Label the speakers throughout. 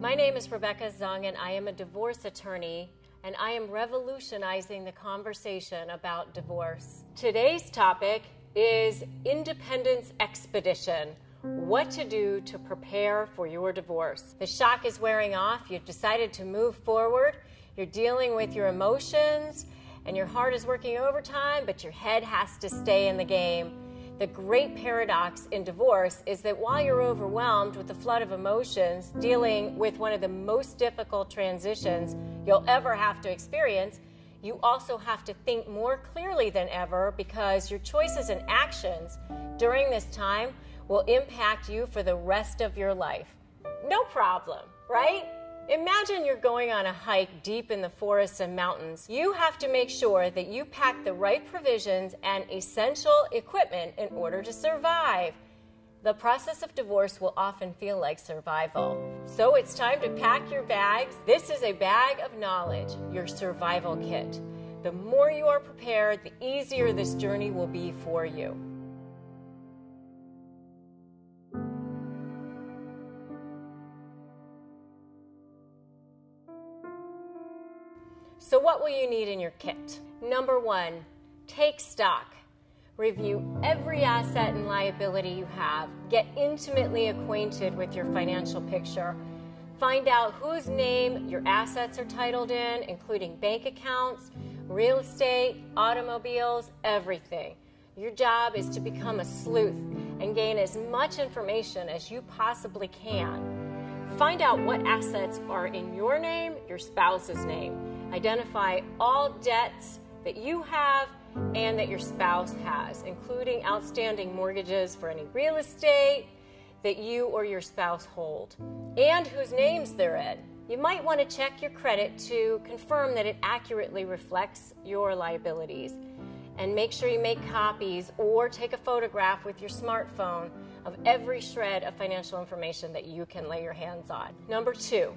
Speaker 1: My name is Rebecca Zung, and I am a divorce attorney, and I am revolutionizing the conversation about divorce. Today's topic is Independence Expedition: what to do to prepare for your divorce. The shock is wearing off. You've decided to move forward. You're dealing with your emotions, and your heart is working overtime, but your head has to stay in the game. The great paradox in divorce is that while you're overwhelmed with the flood of emotions, dealing with one of the most difficult transitions you'll ever have to experience, you also have to think more clearly than ever, because your choices and actions during this time will impact you for the rest of your life. No problem, right? Imagine you're going on a hike deep in the forests and mountains. You have to make sure that you pack the right provisions and essential equipment in order to survive. The process of divorce will often feel like survival. So it's time to pack your bags. This is a bag of knowledge, your survival kit. The more you are prepared, the easier this journey will be for you. So what will you need in your kit? Number one, take stock. Review every asset and liability you have. Get intimately acquainted with your financial picture. Find out whose name your assets are titled in, including bank accounts, real estate, automobiles, everything. Your job is to become a sleuth and gain as much information as you possibly can. Find out what assets are in your name, your spouse's name. Identify all debts that you have and that your spouse has, including outstanding mortgages for any real estate that you or your spouse hold, and whose names they're in. You might want to check your credit to confirm that it accurately reflects your liabilities. And make sure you make copies or take a photograph with your smartphone of every shred of financial information that you can lay your hands on. Number two,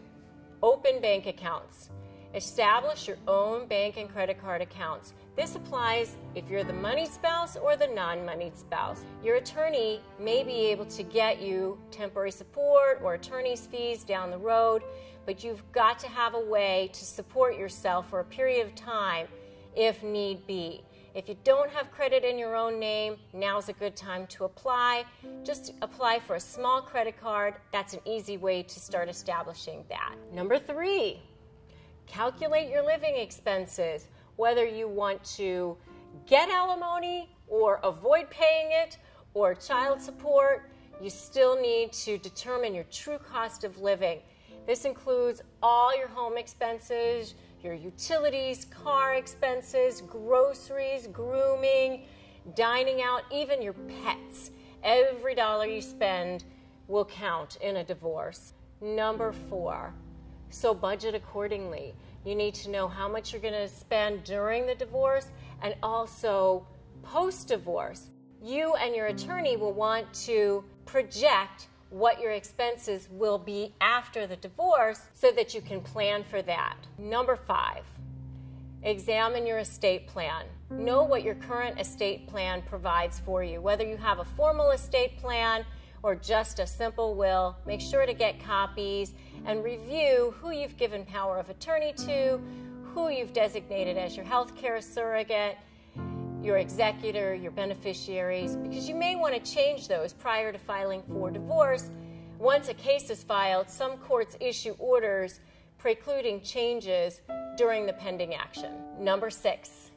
Speaker 1: open bank accounts. Establish your own bank and credit card accounts. This applies if you're the moneyed spouse or the non-moneyed spouse. Your attorney may be able to get you temporary support or attorney's fees down the road, but you've got to have a way to support yourself for a period of time if need be. If you don't have credit in your own name, now's a good time to apply. Just apply for a small credit card. That's an easy way to start establishing that. Number three, calculate your living expenses. Whether you want to get alimony or avoid paying it or child support, you still need to determine your true cost of living. This includes all your home expenses, your utilities, car expenses, groceries, grooming, dining out, even your pets. Every dollar you spend will count in a divorce. Number four, so budget accordingly. You need to know how much you're going to spend during the divorce and also post-divorce. You and your attorney will want to project what your expenses will be after the divorce so that you can plan for that. Number five, examine your estate plan. Know what your current estate plan provides for you. Whether you have a formal estate plan or just a simple will, make sure to get copies and review who you've given power of attorney to, who you've designated as your health care surrogate, your executor, your beneficiaries, because you may want to change those prior to filing for divorce. Once a case is filed, some courts issue orders precluding changes during the pending action. Number six,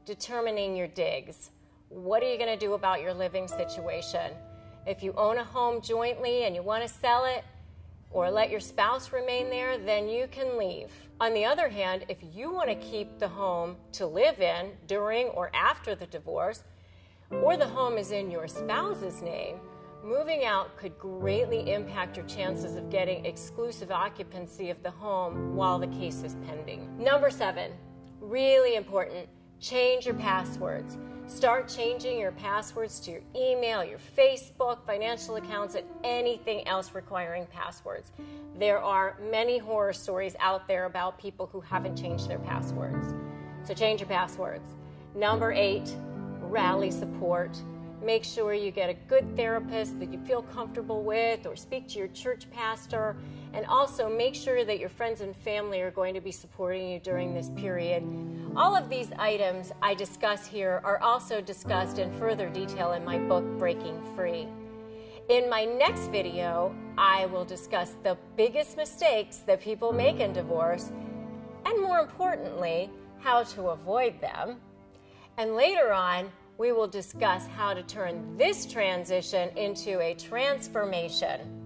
Speaker 1: determining your digs. What are you going to do about your living situation? If you own a home jointly and you want to sell it or let your spouse remain there, then you can leave. On the other hand, if you want to keep the home to live in during or after the divorce, or the home is in your spouse's name, moving out could greatly impact your chances of getting exclusive occupancy of the home while the case is pending. Number seven, really important, change your passwords. Start changing your passwords to your email, your Facebook, financial accounts, and anything else requiring passwords. There are many horror stories out there about people who haven't changed their passwords. So change your passwords. Number eight, rally support. Make sure you get a good therapist that you feel comfortable with, or speak to your church pastor. And also make sure that your friends and family are going to be supporting you during this period. All of these items I discuss here are also discussed in further detail in my book, Breaking Free. In my next video, I will discuss the biggest mistakes that people make in divorce, and more importantly, how to avoid them. And later on, we will discuss how to turn this transition into a transformation.